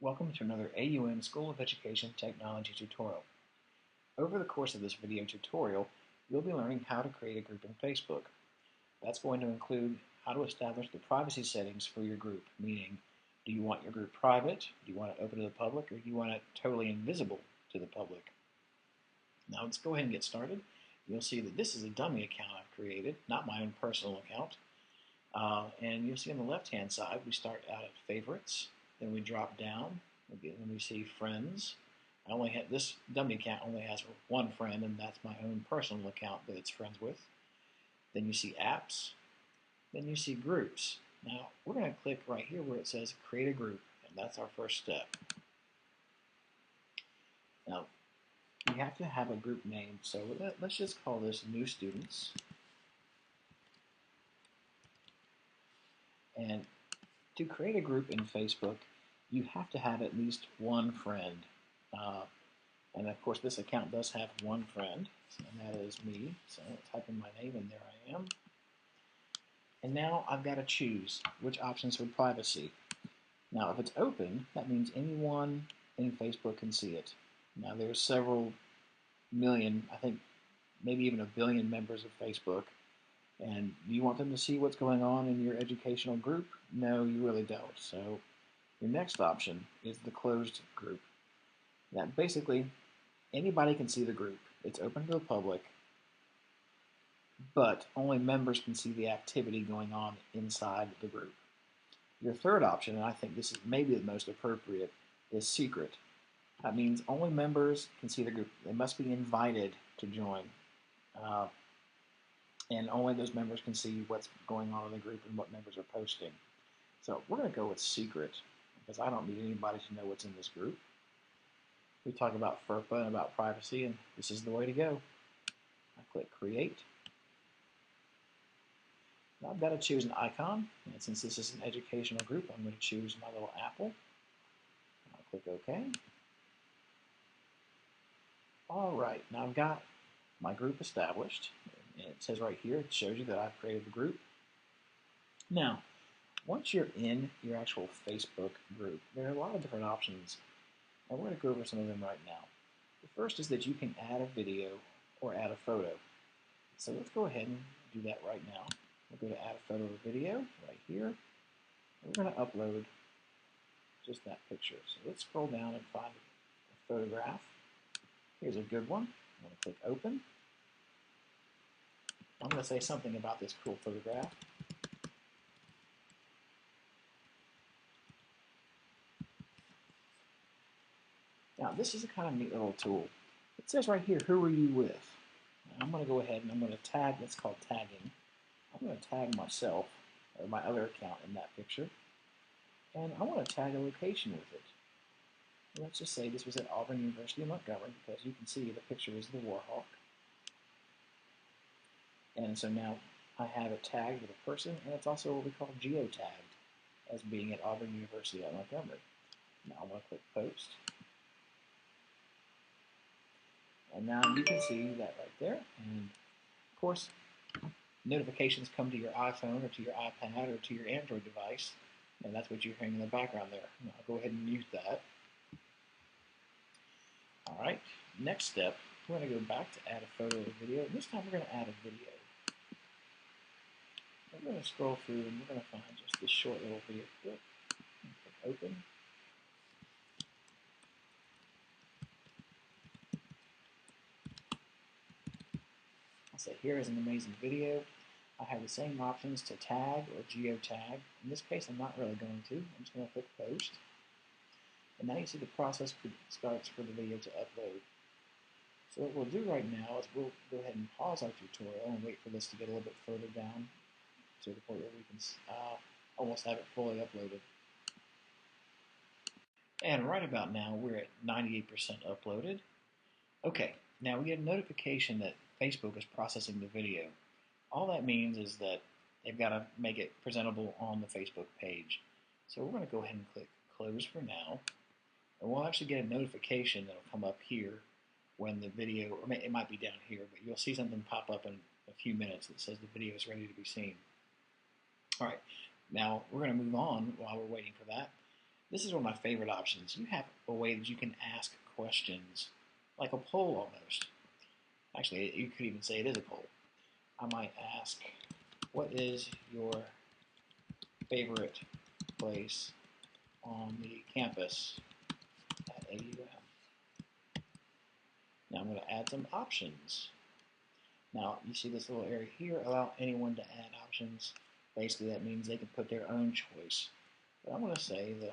Welcome to another AUM School of Education Technology tutorial. Over the course of this video tutorial, you'll be learning how to create a group in Facebook. That's going to include how to establish the privacy settings for your group, meaning do you want your group private, do you want it open to the public, or do you want it totally invisible to the public? Now let's go ahead and get started. You'll see that this is a dummy account I've created, not my own personal account. And you'll see on the left-hand side, we start out at favorites. Then we drop down, and we see friends. This dummy account only has one friend, and that's my own personal account that it's friends with. Then you see apps. Then you see groups. Now, we're going to click right here where it says create a group, and that's our first step. Now, we have to have a group name, so let's just call this New Students. And to create a group in Facebook, you have to have at least one friend. And of course, this account does have one friend, and that is me. So I'll type in my name, and there I am. And now I've got to choose which options for privacy. Now, if it's open, that means anyone in Facebook can see it. Now, there's several million, I think maybe even a billion members of Facebook. And do you want them to see what's going on in your educational group? No, you really don't. So your next option is the closed group. That basically anybody can see the group. It's open to the public, but only members can see the activity going on inside the group. Your third option, and I think this is maybe the most appropriate, is secret. That means only members can see the group. They must be invited to join. And only those members can see what's going on in the group and what members are posting. So we're going to go with secret, because I don't need anybody to know what's in this group. We talk about FERPA and about privacy, and this is the way to go. I click Create. Now I've got to choose an icon, and since this is an educational group, I'm going to choose my little apple. I'll click OK. All right, now I've got my group established. And it says right here, it shows you that I've created the group. Now, once you're in your actual Facebook group, there are a lot of different options, and we're going to go over some of them right now. The first is that you can add a video or add a photo. So let's go ahead and do that right now. We'll go to add a photo or video right here. And we're going to upload just that picture. So let's scroll down and find a photograph. Here's a good one. I'm going to click Open. I'm going to say something about this cool photograph. Now, this is a kind of neat little tool. It says right here, who are you with? Now, I'm going to go ahead and I'm going to tag, that's called tagging. I'm going to tag myself, or my other account in that picture. And I want to tag a location with it. Let's just say this was at Auburn University in Montgomery, because you can see the picture is the Warhawk. And so now I have it tagged with a person, and it's also what we call geotagged as being at Auburn University at Montgomery. Now I'm going to click Post. And now you can see that right there. And of course, notifications come to your iPhone or to your iPad or to your Android device. And that's what you're hearing in the background there. Now I'll go ahead and mute that. All right, next step, we're going to go back to add a photo or video. This time we're going to add a video. We're going to scroll through and we're going to find just this short little video clip. Click Open. I'll say here is an amazing video. I have the same options to tag or geotag. In this case, I'm not really going to. I'm just going to click Post. And now you see the process starts for the video to upload. So what we'll do right now is we'll go ahead and pause our tutorial and wait for this to get a little bit further down to the point where we can almost have it fully uploaded. And right about now, we're at 98% uploaded. Okay, now we get a notification that Facebook is processing the video. All that means is that they've got to make it presentable on the Facebook page. So we're going to go ahead and click Close for now. And we'll actually get a notification that will come up here when the video, or it might be down here, but you'll see something pop up in a few minutes that says the video is ready to be seen. All right, now we're going to move on while we're waiting for that. This is one of my favorite options. You have a way that you can ask questions, like a poll almost. Actually, you could even say it is a poll. I might ask, what is your favorite place on the campus at AUM? Now I'm going to add some options. Now you see this little area here, allow anyone to add options. Basically that means they can put their own choice. But I'm going to say the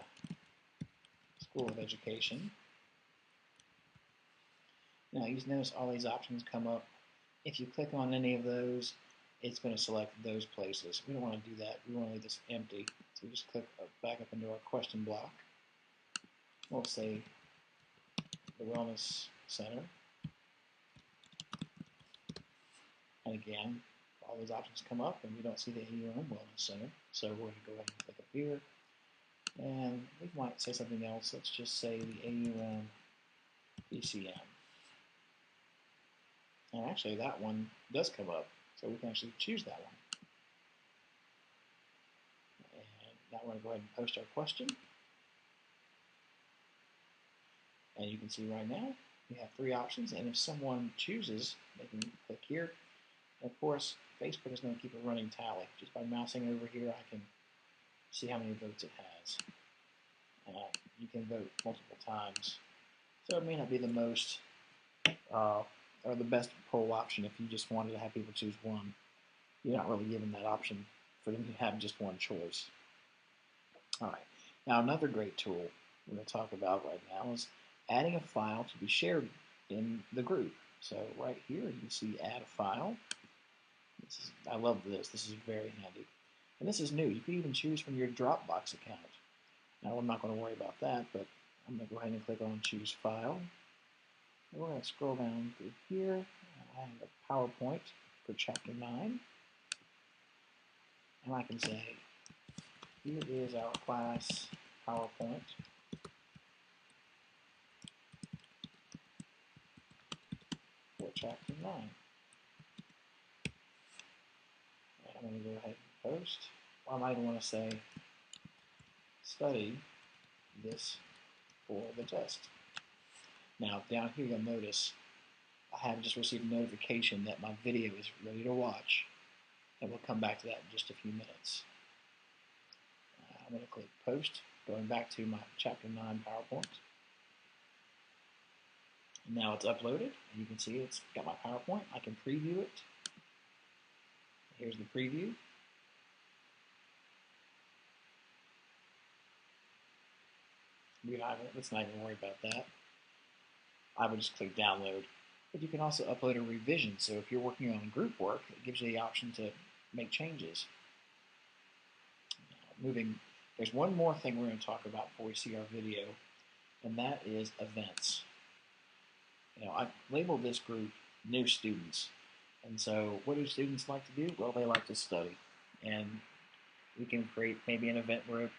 School of Education. Now you notice all these options come up. If you click on any of those, it's going to select those places. We don't want to do that. We want to leave this empty. So we just click back up into our question block. We'll say the Wellness Center. And again, all those options come up and we don't see the AUM Wellness Center. So we're going to go ahead and click up here. And we might say something else. Let's just say the AUM PCM. And actually that one does come up. So we can actually choose that one. And now we're going to go ahead and post our question. And you can see right now we have 3 options. And if someone chooses, they can click here. And of course, Facebook is going to keep a running tally. Just by mousing over here, I can see how many votes it has. You can vote multiple times. So it may not be the most or the best poll option if you just wanted to have people choose one. You're not really given that option for them to have just one choice. All right. Now another great tool we're going to talk about right now is adding a file to be shared in the group. So right here you can see add a file. I love this. This is very handy. And this is new. You can even choose from your Dropbox account. Now I'm not going to worry about that, but I'm going to go ahead and click on choose file. And we're going to scroll down through here. I have a PowerPoint for chapter 9. And I can say, here is our class PowerPoint. For chapter 9. And I'm going to go ahead and post. Or I might want to say, study this for the test. Now down here you'll notice I have just received a notification that my video is ready to watch, and we'll come back to that in just a few minutes. I'm going to click post, going back to my chapter 9 PowerPoint. And now it's uploaded, and you can see it's got my PowerPoint. I can preview it. Here's the preview. Let's not even worry about that. I would just click download. But you can also upload a revision. So if you're working on group work, it gives you the option to make changes. There's one more thing we're going to talk about before we see our video, and that is events. I labeled this group new students. And so what do students like to do? Well, they like to study. And we can create maybe an event where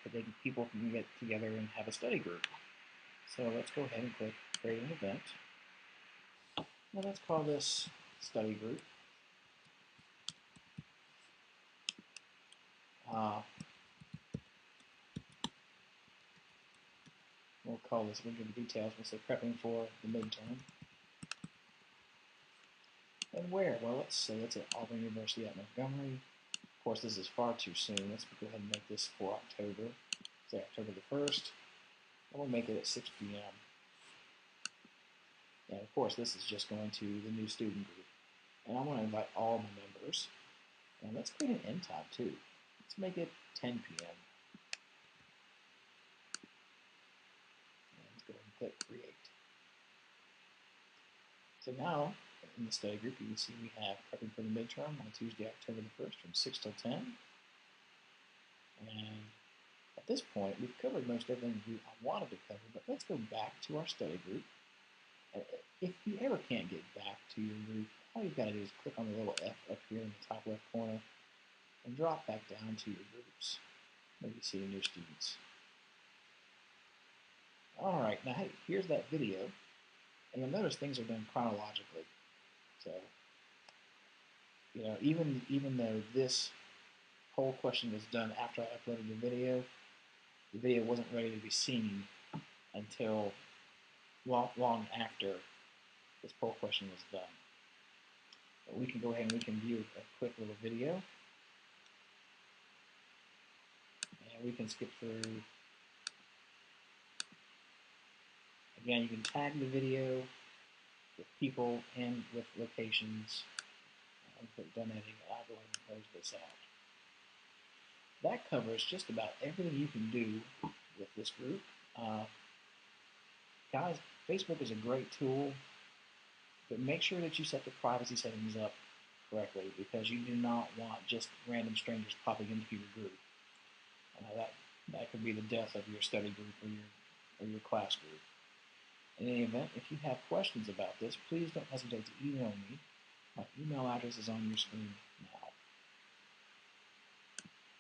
people can get together and have a study group. So let's go ahead and click create an event. Now let's call this study group. We'll call this, we'll give the details, we'll say prepping for the midterm. And where? Well, let's say it's at Auburn University at Montgomery. Of course, this is far too soon. Let's go ahead and make this for October. Say October the 1st. And we'll make it at 6 p.m. And of course, this is just going to the new student group. And I want to invite all my members. And let's create an end time too. Let's make it 10 p.m. And let's go ahead and click create. So now, in the study group, you can see we have prepping for the midterm on Tuesday, October the 1st from 6 till 10. And at this point, we've covered most everything I wanted to cover, but let's go back to our study group. If you ever can't get back to your group, all you've got to do is click on the little F up here in the top left corner and drop back down to your groups. Maybe see the new students. Alright, now hey, here's that video. And you'll notice things are done chronologically. So, even though this whole question was done after I uploaded the video, the video wasn't ready to be seen until long after this poll question was done. But we can go ahead and we can view a quick little video. And we can skip through. Again, you can tag the video with people and with locations. I'll put done editing. I'll go ahead and close this out. That covers just about everything you can do with this group. Guys, Facebook is a great tool, but make sure that you set the privacy settings up correctly, because you do not want just random strangers popping into your group. That could be the death of your study group or your class group. In any event, if you have questions about this, please don't hesitate to email me. My email address is on your screen.